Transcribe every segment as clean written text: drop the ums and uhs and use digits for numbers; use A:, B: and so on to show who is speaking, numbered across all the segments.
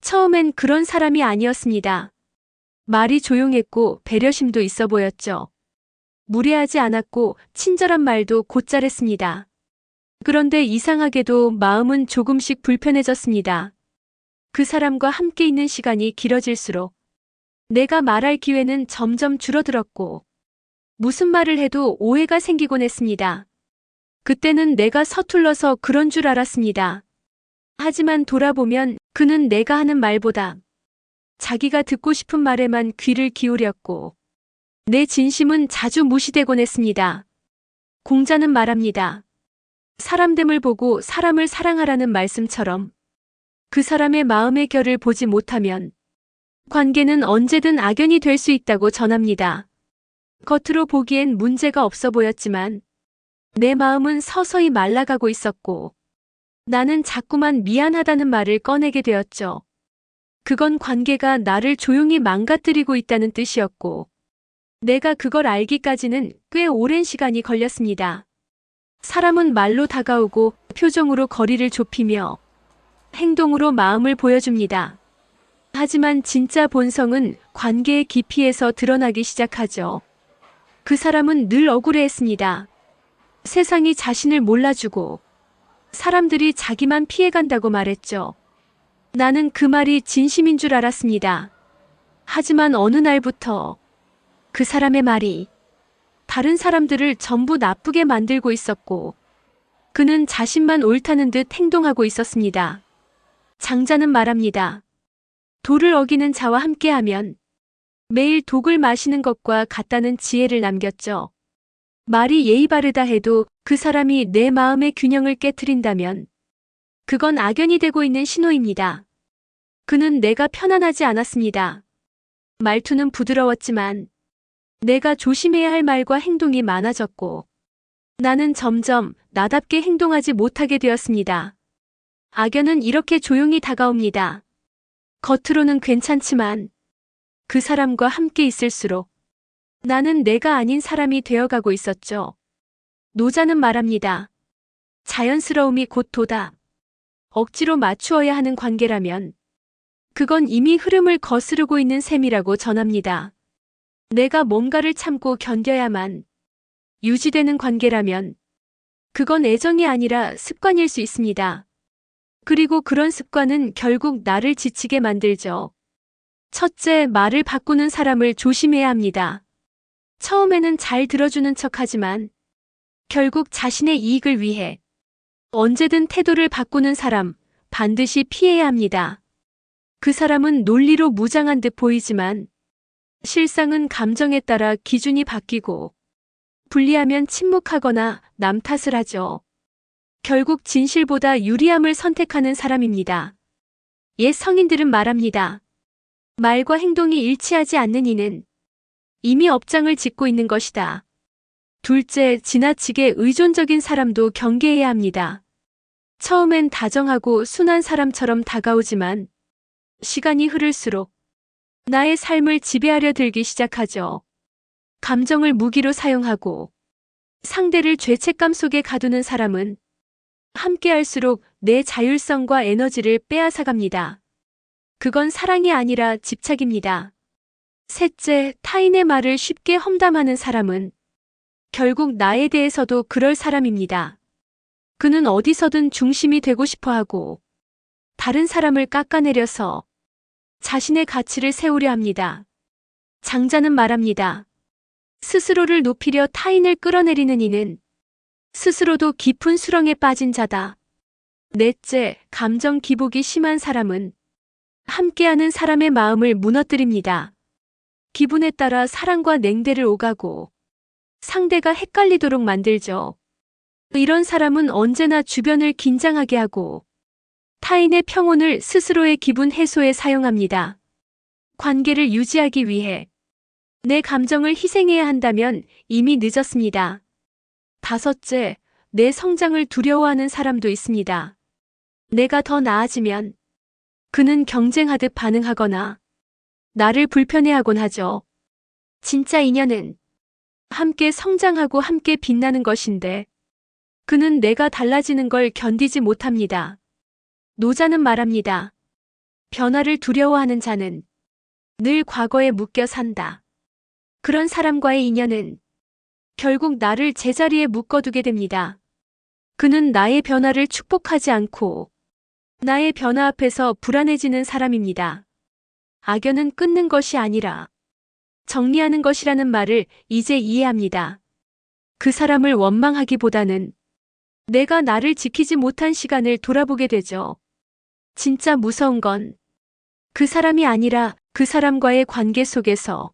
A: 처음엔 그런 사람이 아니었습니다. 말이 조용했고 배려심도 있어 보였죠. 무례하지 않았고 친절한 말도 곧잘했습니다. 그런데 이상하게도 마음은 조금씩 불편해졌습니다. 그 사람과 함께 있는 시간이 길어질수록 내가 말할 기회는 점점 줄어들었고 무슨 말을 해도 오해가 생기곤 했습니다. 그때는 내가 서툴러서 그런 줄 알았습니다. 하지만 돌아보면 그는 내가 하는 말보다 자기가 듣고 싶은 말에만 귀를 기울였고 내 진심은 자주 무시되곤 했습니다. 공자는 말합니다. 사람됨을 보고 사람을 사랑하라는 말씀처럼 그 사람의 마음의 결을 보지 못하면 관계는 언제든 악연이 될 수 있다고 전합니다. 겉으로 보기엔 문제가 없어 보였지만 내 마음은 서서히 말라가고 있었고 나는 자꾸만 미안하다는 말을 꺼내게 되었죠. 그건 관계가 나를 조용히 망가뜨리고 있다는 뜻이었고 내가 그걸 알기까지는 꽤 오랜 시간이 걸렸습니다. 사람은 말로 다가오고 표정으로 거리를 좁히며 행동으로 마음을 보여줍니다. 하지만 진짜 본성은 관계의 깊이에서 드러나기 시작하죠. 그 사람은 늘 억울해했습니다. 세상이 자신을 몰라주고 사람들이 자기만 피해간다고 말했죠. 나는 그 말이 진심인 줄 알았습니다. 하지만 어느 날부터 그 사람의 말이 다른 사람들을 전부 나쁘게 만들고 있었고 그는 자신만 옳다는 듯 행동하고 있었습니다. 장자는 말합니다. 도를 어기는 자와 함께하면 매일 독을 마시는 것과 같다는 지혜를 남겼죠. 말이 예의 바르다 해도 그 사람이 내 마음의 균형을 깨트린다면 그건 악연이 되고 있는 신호입니다. 그는 내가 편안하지 않았습니다. 말투는 부드러웠지만 내가 조심해야 할 말과 행동이 많아졌고 나는 점점 나답게 행동하지 못하게 되었습니다. 악연은 이렇게 조용히 다가옵니다. 겉으로는 괜찮지만 그 사람과 함께 있을수록 나는 내가 아닌 사람이 되어가고 있었죠. 노자는 말합니다. 자연스러움이 곧 도다. 억지로 맞추어야 하는 관계라면 그건 이미 흐름을 거스르고 있는 셈이라고 전합니다. 내가 뭔가를 참고 견뎌야만 유지되는 관계라면 그건 애정이 아니라 습관일 수 있습니다. 그리고 그런 습관은 결국 나를 지치게 만들죠. 첫째, 말을 바꾸는 사람을 조심해야 합니다. 처음에는 잘 들어주는 척하지만 결국 자신의 이익을 위해 언제든 태도를 바꾸는 사람 반드시 피해야 합니다. 그 사람은 논리로 무장한 듯 보이지만 실상은 감정에 따라 기준이 바뀌고 불리하면 침묵하거나 남 탓을 하죠. 결국 진실보다 유리함을 선택하는 사람입니다. 옛 성인들은 말합니다. 말과 행동이 일치하지 않는 이는 이미 업장을 짓고 있는 것이다. 둘째, 지나치게 의존적인 사람도 경계해야 합니다. 처음엔 다정하고 순한 사람처럼 다가오지만 시간이 흐를수록 나의 삶을 지배하려 들기 시작하죠. 감정을 무기로 사용하고 상대를 죄책감 속에 가두는 사람은 함께할수록 내 자율성과 에너지를 빼앗아갑니다. 그건 사랑이 아니라 집착입니다. 셋째, 타인의 말을 쉽게 험담하는 사람은 결국 나에 대해서도 그럴 사람입니다. 그는 어디서든 중심이 되고 싶어 하고 다른 사람을 깎아내려서 자신의 가치를 세우려 합니다. 장자는 말합니다. 스스로를 높이려 타인을 끌어내리는 이는 스스로도 깊은 수렁에 빠진 자다. 넷째, 감정 기복이 심한 사람은 함께하는 사람의 마음을 무너뜨립니다. 기분에 따라 사랑과 냉대를 오가고 상대가 헷갈리도록 만들죠. 이런 사람은 언제나 주변을 긴장하게 하고 타인의 평온을 스스로의 기분 해소에 사용합니다. 관계를 유지하기 위해 내 감정을 희생해야 한다면 이미 늦었습니다. 다섯째, 내 성장을 두려워하는 사람도 있습니다. 내가 더 나아지면 그는 경쟁하듯 반응하거나 나를 불편해하곤 하죠. 진짜 인연은 함께 성장하고 함께 빛나는 것인데 그는 내가 달라지는 걸 견디지 못합니다. 노자는 말합니다. 변화를 두려워하는 자는 늘 과거에 묶여 산다. 그런 사람과의 인연은 결국 나를 제자리에 묶어두게 됩니다. 그는 나의 변화를 축복하지 않고 나의 변화 앞에서 불안해지는 사람입니다. 악연은 끊는 것이 아니라 정리하는 것이라는 말을 이제 이해합니다. 그 사람을 원망하기보다는 내가 나를 지키지 못한 시간을 돌아보게 되죠. 진짜 무서운 건 그 사람이 아니라 그 사람과의 관계 속에서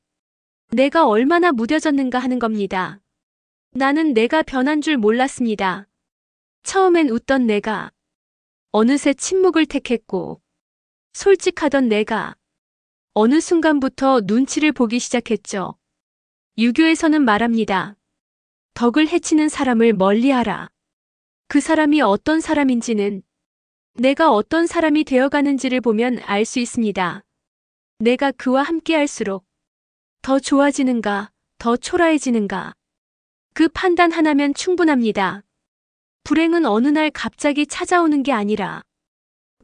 A: 내가 얼마나 무뎌졌는가 하는 겁니다. 나는 내가 변한 줄 몰랐습니다. 처음엔 웃던 내가 어느새 침묵을 택했고, 솔직하던 내가 어느 순간부터 눈치를 보기 시작했죠. 유교에서는 말합니다. 덕을 해치는 사람을 멀리하라. 그 사람이 어떤 사람인지는 내가 어떤 사람이 되어가는지를 보면 알 수 있습니다. 내가 그와 함께 할수록 더 좋아지는가, 더 초라해지는가. 그 판단 하나면 충분합니다. 불행은 어느 날 갑자기 찾아오는 게 아니라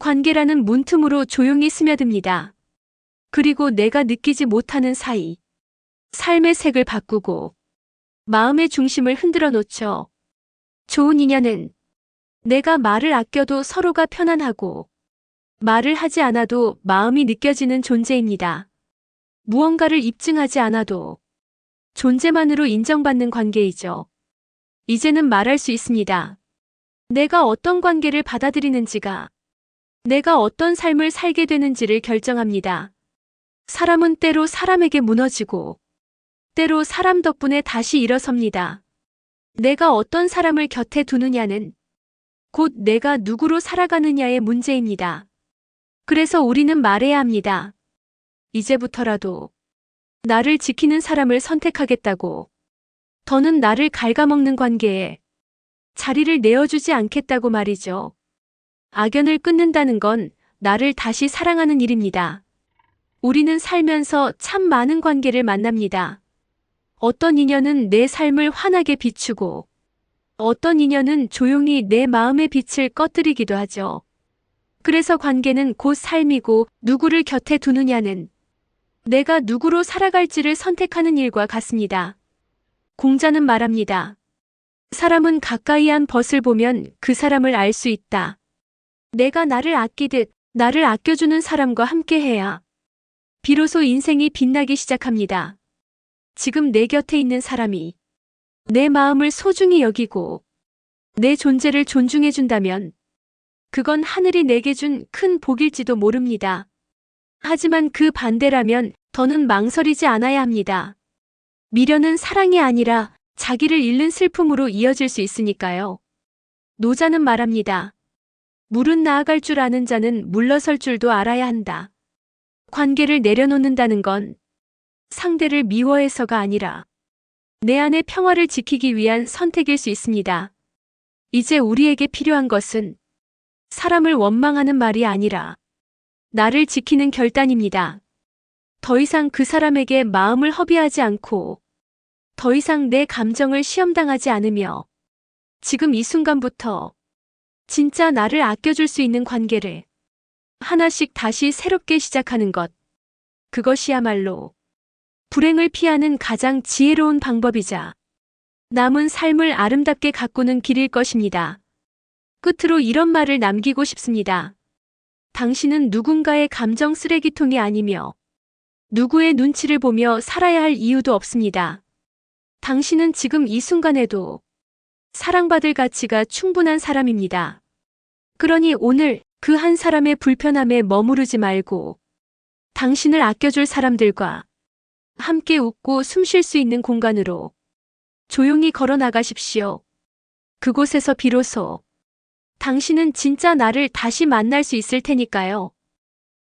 A: 관계라는 문틈으로 조용히 스며듭니다. 그리고 내가 느끼지 못하는 사이 삶의 색을 바꾸고 마음의 중심을 흔들어 놓죠. 좋은 인연은 내가 말을 아껴도 서로가 편안하고 말을 하지 않아도 마음이 느껴지는 존재입니다. 무언가를 입증하지 않아도 존재만으로 인정받는 관계이죠. 이제는 말할 수 있습니다. 내가 어떤 관계를 받아들이는지가 내가 어떤 삶을 살게 되는지를 결정합니다. 사람은 때로 사람에게 무너지고 때로 사람 덕분에 다시 일어섭니다. 내가 어떤 사람을 곁에 두느냐는 곧 내가 누구로 살아가느냐의 문제입니다. 그래서 우리는 말해야 합니다. 이제부터라도 나를 지키는 사람을 선택하겠다고. 더는 나를 갉아먹는 관계에 자리를 내어주지 않겠다고 말이죠. 악연을 끊는다는 건 나를 다시 사랑하는 일입니다. 우리는 살면서 참 많은 관계를 만납니다. 어떤 인연은 내 삶을 환하게 비추고 어떤 인연은 조용히 내 마음의 빛을 꺼뜨리기도 하죠. 그래서 관계는 곧 삶이고 누구를 곁에 두느냐는 내가 누구로 살아갈지를 선택하는 일과 같습니다. 공자는 말합니다. 사람은 가까이 한 벗을 보면 그 사람을 알 수 있다. 내가 나를 아끼듯 나를 아껴주는 사람과 함께해야 비로소 인생이 빛나기 시작합니다. 지금 내 곁에 있는 사람이 내 마음을 소중히 여기고 내 존재를 존중해준다면 그건 하늘이 내게 준 큰 복일지도 모릅니다. 하지만 그 반대라면 더는 망설이지 않아야 합니다. 미련은 사랑이 아니라 자기를 잃는 슬픔으로 이어질 수 있으니까요. 노자는 말합니다. 물은 나아갈 줄 아는 자는 물러설 줄도 알아야 한다. 관계를 내려놓는다는 건 상대를 미워해서가 아니라 내 안의 평화를 지키기 위한 선택일 수 있습니다. 이제 우리에게 필요한 것은 사람을 원망하는 말이 아니라 나를 지키는 결단입니다. 더 이상 그 사람에게 마음을 허비하지 않고 더 이상 내 감정을 시험당하지 않으며 지금 이 순간부터 진짜 나를 아껴줄 수 있는 관계를 하나씩 다시 새롭게 시작하는 것. 그것이야말로 불행을 피하는 가장 지혜로운 방법이자 남은 삶을 아름답게 가꾸는 길일 것입니다. 끝으로 이런 말을 남기고 싶습니다. 당신은 누군가의 감정 쓰레기통이 아니며 누구의 눈치를 보며 살아야 할 이유도 없습니다. 당신은 지금 이 순간에도 사랑받을 가치가 충분한 사람입니다. 그러니 오늘 그 한 사람의 불편함에 머무르지 말고 당신을 아껴줄 사람들과 함께 웃고 숨 쉴 수 있는 공간으로 조용히 걸어 나가십시오. 그곳에서 비로소 당신은 진짜 나를 다시 만날 수 있을 테니까요.